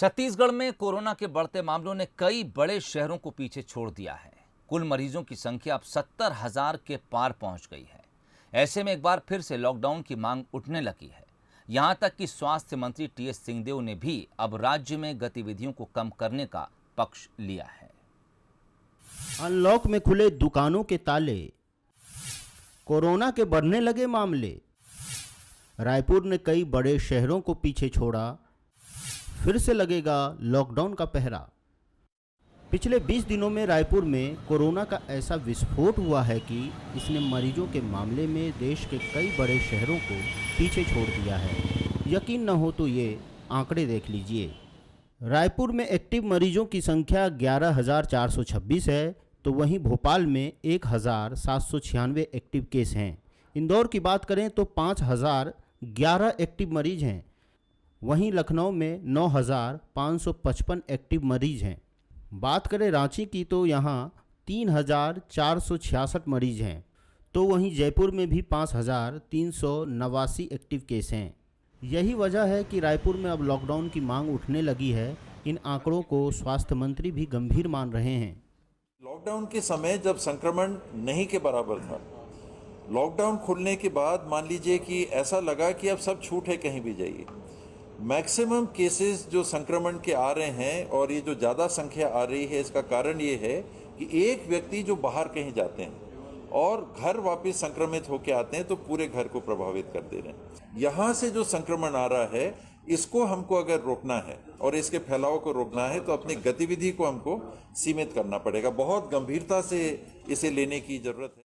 छत्तीसगढ़ में कोरोना के बढ़ते मामलों ने कई बड़े शहरों को पीछे छोड़ दिया है। कुल मरीजों की संख्या अब 70,000 के पार पहुंच गई है। ऐसे में एक बार फिर से लॉकडाउन की मांग उठने लगी है। यहां तक कि स्वास्थ्य मंत्री टीएस सिंहदेव ने भी अब राज्य में गतिविधियों को कम करने का पक्ष लिया है। अनलॉक में खुले दुकानों के ताले, कोरोना के बढ़ने लगे मामले, रायपुर ने कई बड़े शहरों को पीछे छोड़ा, फिर से लगेगा लॉकडाउन का पहरा। पिछले 20 दिनों में रायपुर में कोरोना का ऐसा विस्फोट हुआ है कि इसने मरीजों के मामले में देश के कई बड़े शहरों को पीछे छोड़ दिया है। यकीन न हो तो ये आंकड़े देख लीजिए। रायपुर में एक्टिव मरीजों की संख्या 11,426 है, तो वहीं भोपाल में 1,796 एक्टिव केस हैं। इंदौर की बात करें तो 5,011 एक्टिव मरीज हैं। वहीं लखनऊ में 9,555 एक्टिव मरीज हैं। बात करें रांची की तो यहाँ 3,466 मरीज हैं, तो वहीं जयपुर में भी 5,389 एक्टिव केस हैं। यही वजह है कि रायपुर में अब लॉकडाउन की मांग उठने लगी है। इन आंकड़ों को स्वास्थ्य मंत्री भी गंभीर मान रहे हैं। लॉकडाउन के समय जब संक्रमण नहीं के बराबर था, लॉकडाउन खुलने के बाद मान लीजिए कि ऐसा लगा कि अब सब छूट है, कहीं भी जाइए। मैक्सिमम केसेस जो संक्रमण के आ रहे हैं और ये जो ज़्यादा संख्या आ रही है, इसका कारण ये है कि एक व्यक्ति जो बाहर कहीं जाते हैं और घर वापस संक्रमित होकर आते हैं तो पूरे घर को प्रभावित कर दे रहे हैं। यहाँ से जो संक्रमण आ रहा है, इसको हमको अगर रोकना है और इसके फैलाव को रोकना है तो अपनी गतिविधि को हमको सीमित करना पड़ेगा। बहुत गंभीरता से इसे लेने की जरूरत है।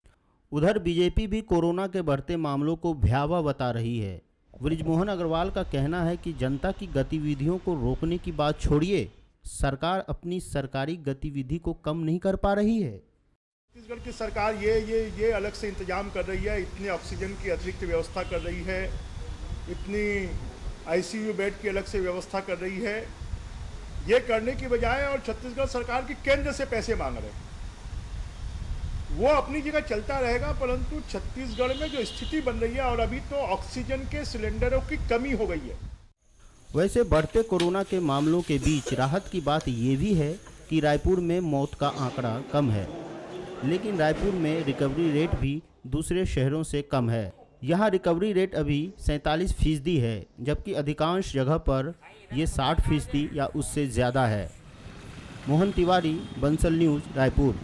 उधर बीजेपी भी कोरोना के बढ़ते मामलों को भयावह बता रही है। बृजमोहन अग्रवाल का कहना है कि जनता की गतिविधियों को रोकने की बात छोड़िए, सरकार अपनी सरकारी गतिविधि को कम नहीं कर पा रही है। छत्तीसगढ़ की सरकार ये अलग से इंतजाम कर रही है, इतने ऑक्सीजन की अतिरिक्त व्यवस्था कर रही है, इतनी आईसीयू बेड की अलग से व्यवस्था कर रही है। ये करने की बजाय और छत्तीसगढ़ सरकार की केंद्र से पैसे मांग रहे हैं। वो अपनी जगह चलता रहेगा, परंतु छत्तीसगढ़ में जो स्थिति बन रही है और अभी तो ऑक्सीजन के सिलेंडरों की कमी हो गई है। वैसे बढ़ते कोरोना के मामलों के बीच राहत की बात ये भी है कि रायपुर में मौत का आंकड़ा कम है, लेकिन रायपुर में रिकवरी रेट भी दूसरे शहरों से कम है। यहाँ रिकवरी रेट अभी 47% है, जबकि अधिकांश जगह पर ये 60% या उससे ज़्यादा है। मोहन तिवारी, बंसल न्यूज़, रायपुर।